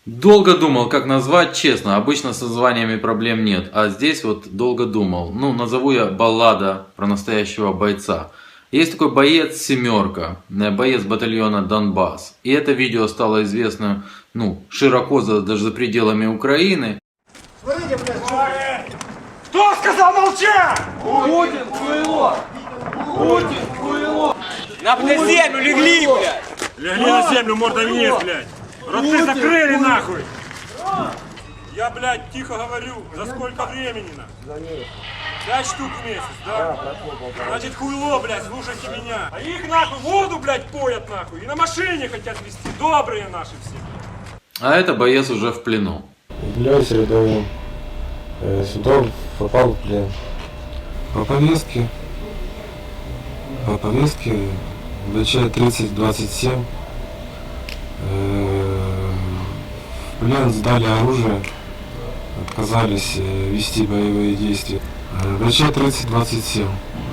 Долго думал, как назвать, честно, обычно с названиями проблем нет, а здесь вот долго думал. Ну, назову я баллада про настоящего бойца. Есть такой боец «Семерка», боец батальона «Донбасс». И это видео стало известно, ну, широко даже за пределами Украины. Смотрите, блядь, кто сказал молчать? Путин, хуйло! Путин, хуйло! На землю легли, блядь! Легли на землю, морда вниз, блядь. Роты закрыли, нахуй. Я, блядь, тихо говорю. За сколько времени, нахуй? 5 штук в месяц, да? Значит, хуйло, блядь, слушайте меня. А их, нахуй, воду, блядь, поят, нахуй. И на машине хотят везти. Добрые наши все. А это боец уже в плену. Являюсь рядовым. Сюда попал в плен. По повестке ВЧ 3027 в плен сдали оружие, отказались вести боевые действия. ВЧ 3027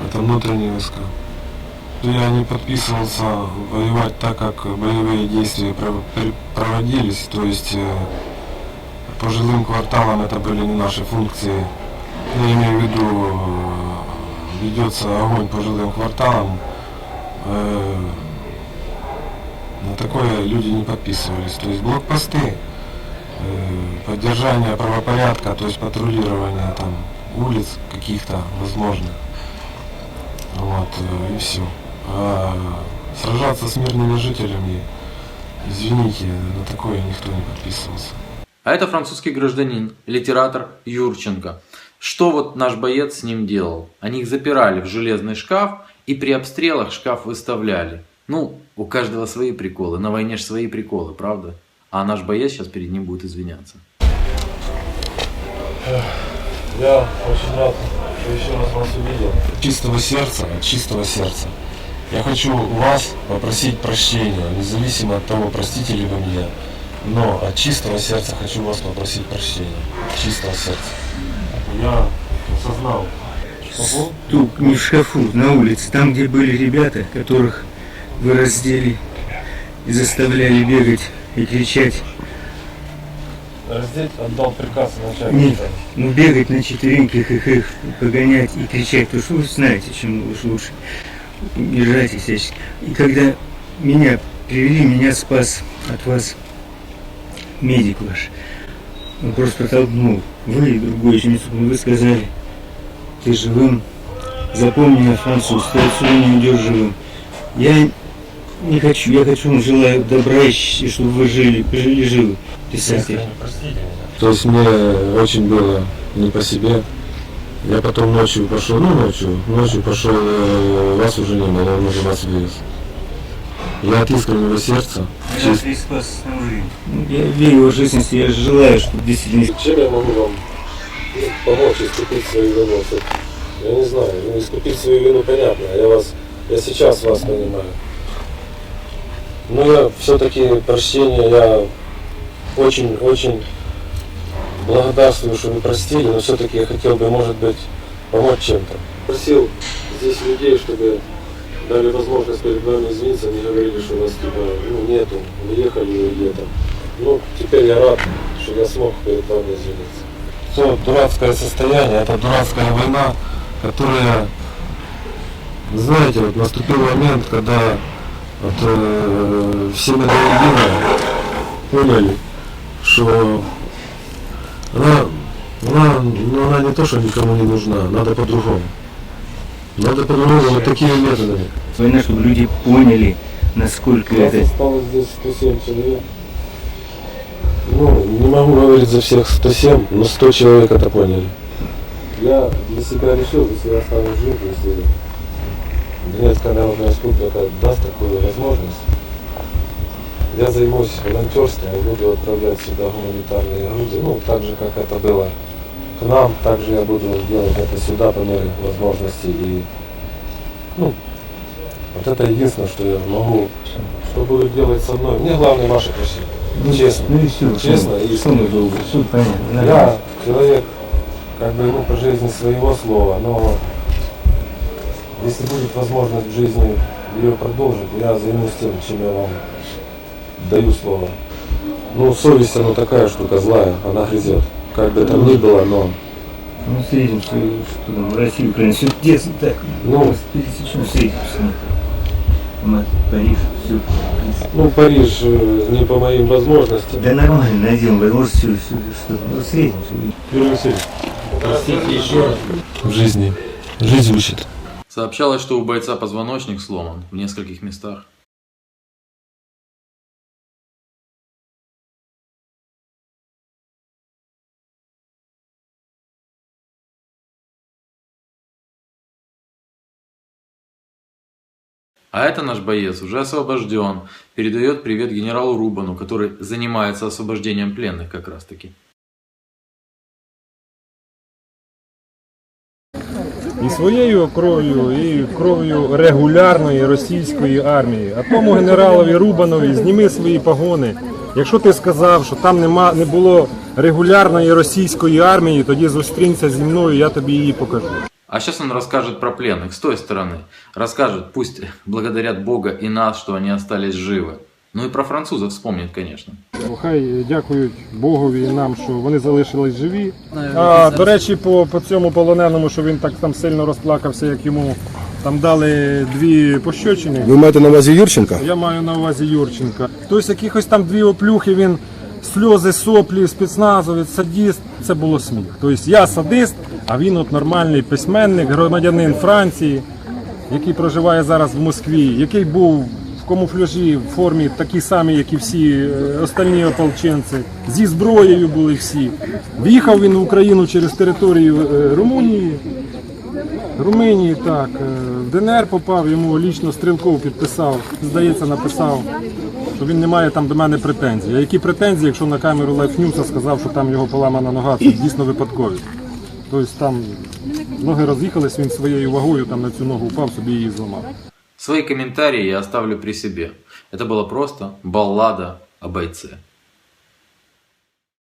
это внутренние войска. Я не подписывался воевать так, как боевые действия проводились, то есть по жилым кварталам это были не наши функции. Я имею в виду, ведется огонь по жилым кварталам. На такое люди не подписывались. То есть блокпосты, поддержание правопорядка, то есть патрулирование там улиц каких-то возможно. Вот, и все. А сражаться с мирными жителями, извините, на такое никто не подписывался. А это французский гражданин, литератор Юрченко. Что вот наш боец с ним делал? Они их запирали в железный шкаф и при обстрелах шкаф выставляли. Ну, у каждого свои приколы, на войне же свои приколы, правда? А наш боец сейчас перед ним будет извиняться. Я очень рад, что еще раз вас увидел. От чистого сердца. Я хочу у вас попросить прощения, независимо от того, простите ли вы меня. Но от чистого сердца хочу вас попросить прощения. От чистого сердца. Я осознал. Тут не в шкафу, на улице, там, где были ребята, которых вы раздели и заставляли бегать и кричать. Раздеть отдал приказ начальнику. Нет, ну бегать на четвереньках, их погонять и кричать, потому что вы знаете, чем уж лучше. Бежать и всячески. И когда меня привели, меня спас от вас медик ваш. Он просто протолкнул. Вы и другой ученик, вы сказали, ты живым, запомни на француз, ты отсюда не уйдешь живым. Я не хочу, я хочу, желаю добра и чтобы вы жили живы, писатель. То есть мне очень было не по себе. Я потом ночью пошел, ночью пошел, вас уже не было, он уже вас вывез. Я от искреннего сердца. Я верю в жизнь, я желаю, чтобы действительно... Чем я могу вам помочь искупить свою вину? Я не знаю, искупить свою вину понятно, я сейчас вас понимаю. Но я все-таки прощение, я очень благодарствую, что вы простили, но все-таки я хотел бы, может быть, помочь чем-то. Просил здесь людей, чтобы дали возможность перед вами извиниться, они говорили, что вас типа, нету, уехали где-то. Ну, теперь я рад, что я смог перед вами извиниться. Все дурацкое состояние, это дурацкая война, которая, знаете, вот наступил момент, когда вот, все мы поняли, что она не то, что никому не нужна, надо по-другому. Надо по-другому, вот такими методами. Война, чтобы люди поняли, насколько это... Осталось здесь 107 человек. Ну, не могу говорить за всех 107, но 100 человек это поняли. Я для себя решил, если я останусь жив, если Донецкая народная республика даст такую возможность, я займусь волонтерством и буду отправлять сюда гуманитарные грузы, ну, так же, как это было к нам, также я буду делать это сюда по мере возможности. И, ну, вот это единственное, что я могу, что буду делать со мной. Мне главное ваше прощение. Честно. Ну и все. Честно и искренне. Все понятно. Я человек, как бы, по жизни своего слова, но если будет возможность в жизни ее продолжить, я займусь тем, чем я вам даю слово. Ну, совесть, она такая штука злая, она грызет. Как бы там ни было, но... Ну, встретимся, что там, в России, Украине, все тесно так. Ну. Пересечем, встретимся. Париж, все. Ну, Париж не по моим возможностям. Да нормально, найдем возможность, что. Ну, встретимся. Юрий Васильевич, простите еще раз. В жизни. Жизнь учит. Сообщалось, что у бойца позвоночник сломан в нескольких местах. А это наш боец уже освобожден, передает привет генералу Рубану, который занимается освобождением пленных как раз таки. І своєю кров'ю, і кров'ю регулярної російської армії. А тому генералові Рубанові зніми свої погони. Якщо ти сказав, що там не було регулярної російської армії, тоді зустрінься зі мною, я тобі її покажу. А сейчас он расскажет про пленных с той стороны. Расскажет, пусть благодарят Бога и нас, что они остались живы. Ну и про французов вспомнит, конечно. Хай дякують Богові і нам, що вони залишились живі. А, до речі, по цьому полоненому, що він так там сильно розплакався, як йому там дали 2 пощечини. Ви маєте на увазі Юрченка? Я маю на увазі Юрченка. Хтось якихось там 2 оплюхи, він сльози, соплі, спецназовець, садист. Це було сміх. Тобто я садист, а він от нормальний письменник, громадянин Франції, який проживає зараз в Москві, який був в камуфляжі, в формі такі самі, як і всі остальні ополченці. Зі зброєю були всі. В'їхав він в Україну через територію Румунії, так. В ДНР попав, йому лічно Стрілков підписав, здається, написав, що він не має там до мене претензій. А які претензії, якщо на камеру Life News сказав, що там його поламана нога, це дійсно випадкові. Тобто там ноги роз'їхались, він своєю вагою там на цю ногу упав, собі її зламав. Свои комментарии я оставлю при себе. Это была просто баллада о бойце.